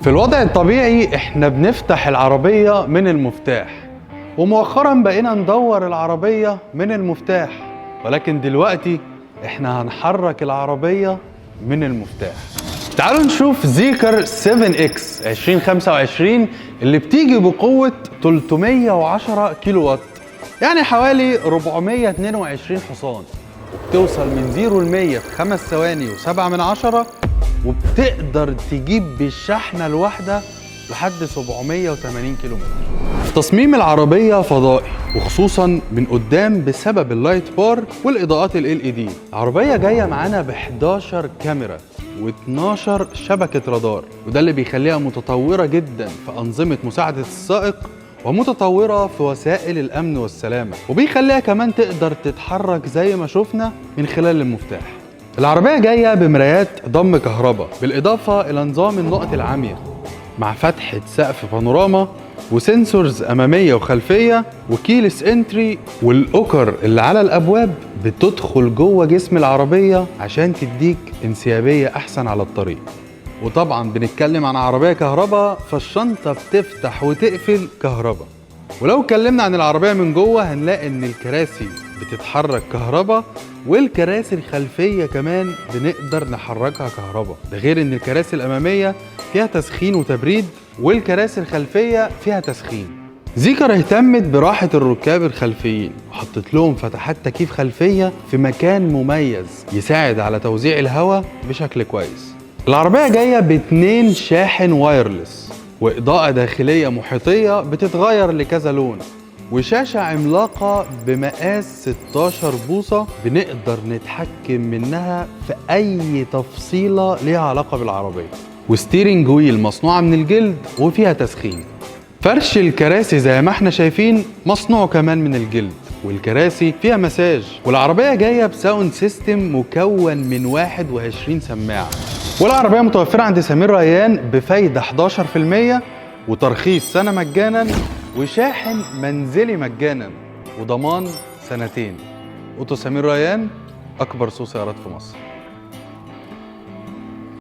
في الوضع الطبيعي احنا بنفتح العربية من المفتاح، ومؤخرا بقينا ندور العربية من المفتاح، ولكن دلوقتي احنا هنحرك العربية من المفتاح. تعالوا نشوف زيكر 7X 2025 اللي بتيجي بقوة 310 كيلو وات، يعني حوالي 422 حصان، وبتوصل من 0 ل 100 في 5 ثواني و7 وبتقدر تجيب بالشحنة الواحدة لحد 780 كيلومتر. تصميم العربية فضائي، وخصوصا من قدام بسبب اللايت بار والإضاءات ال LED. العربية جاية معانا ب 11 كاميرا و12 شبكة رادار، وده اللي بيخليها متطورة جدا في أنظمة مساعدة السائق ومتطورة في وسائل الأمن والسلامة، وبيخليها كمان تقدر تتحرك زي ما شفنا من خلال المفتاح. العربية جاية بمرايات ضم كهرباء، بالإضافة إلى نظام النقط العامية مع فتحة سقف بانوراما وسنسورز أمامية وخلفية وكيلس انتري، والأوكر اللي على الأبواب بتدخل جوه جسم العربية عشان تديك انسيابية أحسن على الطريق. وطبعا بنتكلم عن عربية كهرباء، فالشنطة بتفتح وتقفل كهرباء. ولو اتكلمنا عن العربية من جوه هنلاقي ان الكراسي بتتحرك كهرباء، والكراسي الخلفية كمان بنقدر نحركها كهرباء، ده غير ان الكراسي الأمامية فيها تسخين وتبريد، والكراسي الخلفية فيها تسخين. زيكر اهتمت براحة الركاب الخلفيين، وحطت لهم فتحات تكييف خلفية في مكان مميز يساعد على توزيع الهواء بشكل كويس. العربية جاية ب2 شاحن وايرلس، وإضاءة داخلية محيطية بتتغير لكذا لون، وشاشة عملاقة بمقاس 16 بوصة بنقدر نتحكم منها في أي تفصيلة ليها علاقة بالعربية، وستيرنج ويل مصنوعة من الجلد وفيها تسخين. فرش الكراسي زي ما احنا شايفين مصنوع كمان من الجلد، والكراسي فيها مساج. والعربية جاية بساوند سيستم مكون من 21 سماعة. والعربية متوفرة عند سمير ريان بفايدة 11% وترخيص سنة مجانا وشاحن منزلي مجانا وضمان 2 سنين. أوتو سمير ريان، أكبر سوق سيارات في مصر.